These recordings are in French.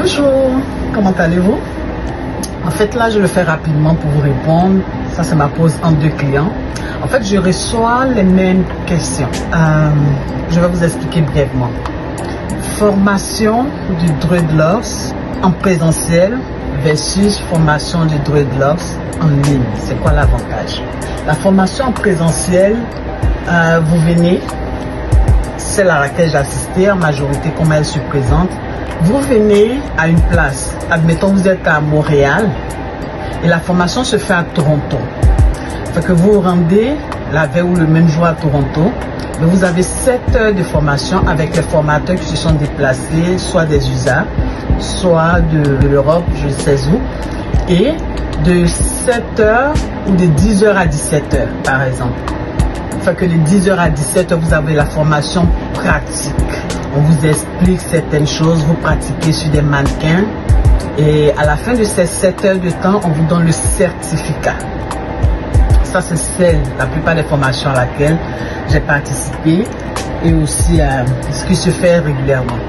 Bonjour, comment allez-vous? En fait, là, je le fais rapidement pour vous répondre. Ça, c'est ma pause entre deux clients. En fait, je reçois les mêmes questions. Je vais vous expliquer brièvement. Formation du dreadlocks en présentiel versus formation du dreadlocks en ligne. C'est quoi l'avantage? La formation en présentiel, vous venez, celle à laquelle j'ai assisté, en majorité comme elle se présente, vous venez à une place, admettons vous êtes à Montréal et la formation se fait à Toronto. Fait que vous vous rendez la veille ou le même jour à Toronto, mais vous avez 7 heures de formation avec les formateurs qui se sont déplacés, soit des USA, soit de l'Europe, je ne sais où, et de 7 heures ou de 10 heures à 17 heures par exemple. Fait que de 10 heures à 17 heures, vous avez la formation pratique. On vous explique certaines choses, vous pratiquez sur des mannequins et à la fin de ces 7 heures de temps, on vous donne le certificat. Ça, c'est celle, la plupart des formations à laquelle j'ai participé et aussi ce qui se fait régulièrement.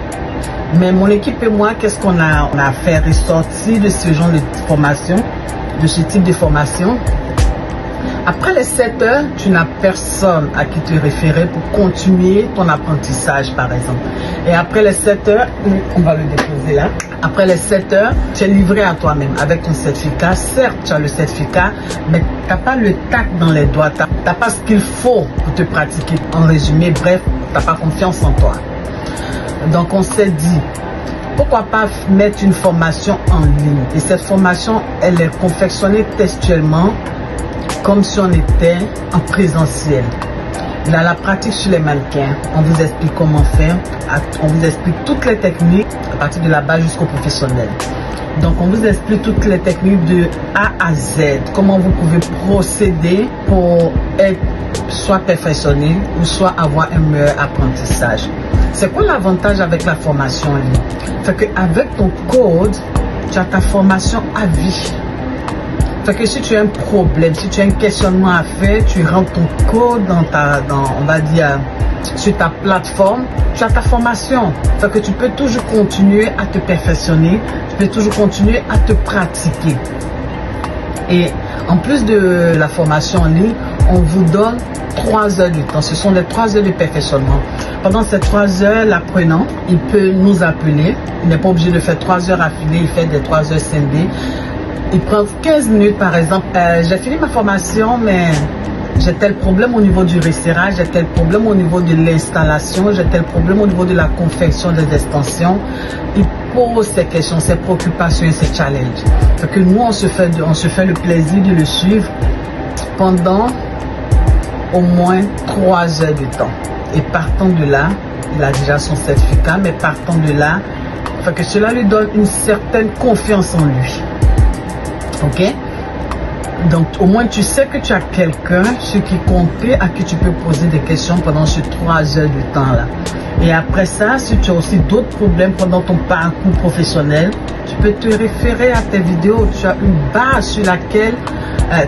Mais mon équipe et moi, qu'est-ce qu'on a fait ressortir de ce genre de formation, de ce type de formation? Après les 7 heures, tu n'as personne à qui te référer pour continuer ton apprentissage, par exemple. Et après les 7 heures, on va le déposer là. Après les 7 heures, tu es livré à toi-même avec ton certificat. Certes, tu as le certificat, mais tu n'as pas le tact dans les doigts. Tu n'as pas ce qu'il faut pour te pratiquer. En résumé, bref, tu n'as pas confiance en toi. Donc, on s'est dit, pourquoi pas mettre une formation en ligne? Et cette formation, elle est confectionnée textuellement comme si on était en présentiel. Là, la pratique sur les mannequins, on vous explique comment faire, on vous explique toutes les techniques à partir de la base jusqu'au professionnel. Donc, on vous explique toutes les techniques de A à Z, comment vous pouvez procéder pour être soit perfectionné ou soit avoir un meilleur apprentissage. C'est quoi l'avantage avec la formation en ligne? C'est qu'avec ton code, tu as ta formation à vie. Fait que si tu as un problème, si tu as un questionnement à faire, tu rentres ton code on va dire, sur ta plateforme, tu as ta formation. Fait que tu peux toujours continuer à te perfectionner, tu peux toujours continuer à te pratiquer. Et en plus de la formation en ligne, on vous donne 3 heures de temps. Ce sont les 3 heures de perfectionnement. Pendant ces 3 heures, l'apprenant, il peut nous appeler. Il n'est pas obligé de faire 3 heures affilées, il fait des 3 heures scindées. Il prend 15 minutes par exemple. J'ai fini ma formation, mais j'ai tel problème au niveau du resserrage, j'ai tel problème au niveau de l'installation, j'ai tel problème au niveau de la confection des extensions. Il pose ses questions, ses préoccupations et ses challenges. Fait que nous, on se fait le plaisir de le suivre pendant au moins 3 heures de temps. Et partant de là, il a déjà son certificat, mais partant de là, fait que cela lui donne une certaine confiance en lui. Ok? Donc, au moins, tu sais que tu as quelqu'un sur qui compter, à qui tu peux poser des questions pendant ces 3 heures de temps-là. Et après ça, si tu as aussi d'autres problèmes pendant ton parcours professionnel, tu peux te référer à tes vidéos. Tu as une base sur laquelle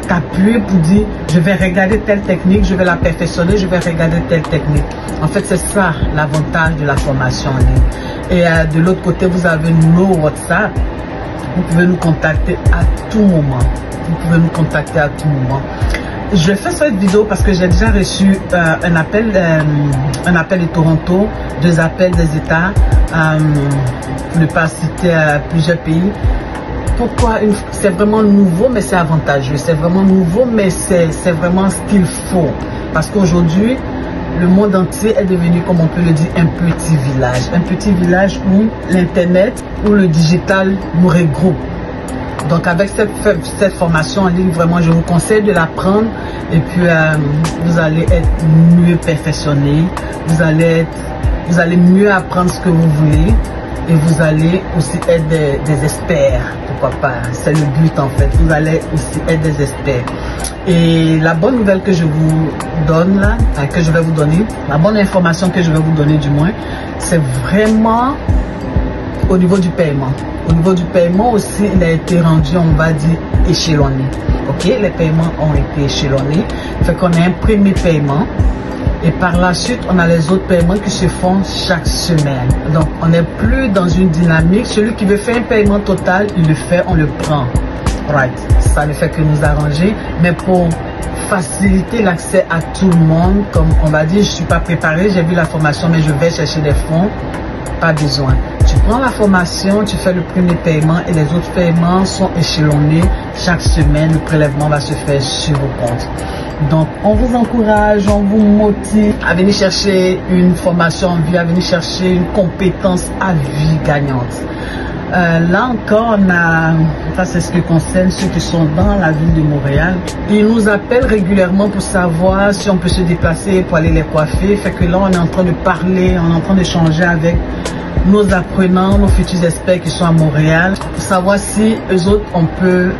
t'appuyer pour dire, je vais regarder telle technique, je vais la perfectionner, je vais regarder telle technique. En fait, c'est ça l'avantage de la formation en ligne. Et de l'autre côté, vous avez nos WhatsApp. Vous pouvez nous contacter à tout moment. Vous pouvez nous contacter à tout moment. Je fais cette vidéo parce que j'ai déjà reçu un appel de Toronto, 2 appels des États, pour ne pas citer plusieurs pays. Pourquoi? C'est vraiment nouveau, mais c'est avantageux. C'est vraiment nouveau, mais c'est vraiment ce qu'il faut. Parce qu'aujourd'hui, le monde entier est devenu, comme on peut le dire, un petit village. Un petit village où l'Internet, où le digital nous regroupe. Donc avec cette formation en ligne, vraiment, je vous conseille de la prendre. Et puis, vous allez être mieux perfectionné. Vous allez mieux apprendre ce que vous voulez. Et vous allez aussi être des experts. Pourquoi pas? C'est le but en fait. Vous allez aussi être des experts. Et la bonne nouvelle que je vous donne là, que je vais vous donner, la bonne information que je vais vous donner du moins, c'est vraiment au niveau du paiement. Au niveau du paiement aussi, il a été rendu, on va dire, échelonné. Ok? Les paiements ont été échelonnés. Fait qu'on a un premier paiement. Et par la suite, on a les autres paiements qui se font chaque semaine. Donc, on n'est plus dans une dynamique. Celui qui veut faire un paiement total, il le fait, on le prend. Right. Ça ne fait que nous arranger. Mais pour faciliter l'accès à tout le monde, comme on va dire, je ne suis pas préparé, j'ai vu la formation, mais je vais chercher des fonds. Pas besoin. Tu prends la formation, tu fais le premier paiement et les autres paiements sont échelonnés. Chaque semaine, le prélèvement va se faire sur vos comptes. Donc, on vous encourage, on vous motive à venir chercher une formation en vie, à venir chercher une compétence à vie gagnante. Là encore, on a, ça c'est ce qui concerne ceux qui sont dans la ville de Montréal. Ils nous appellent régulièrement pour savoir si on peut se déplacer pour aller les coiffer. Fait que là, on est en train de parler, on est en train d'échanger avec nos apprenants, nos futurs experts qui sont à Montréal, pour savoir si eux autres, on peut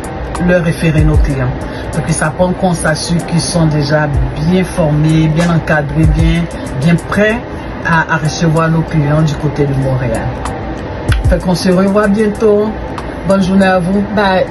leur référer nos clients. Donc, ça prend qu'on s'assure qu'ils sont déjà bien formés, bien encadrés, bien prêts à recevoir nos clients du côté de Montréal. Fait qu'on se revoit bientôt. Bonne journée à vous. Bye.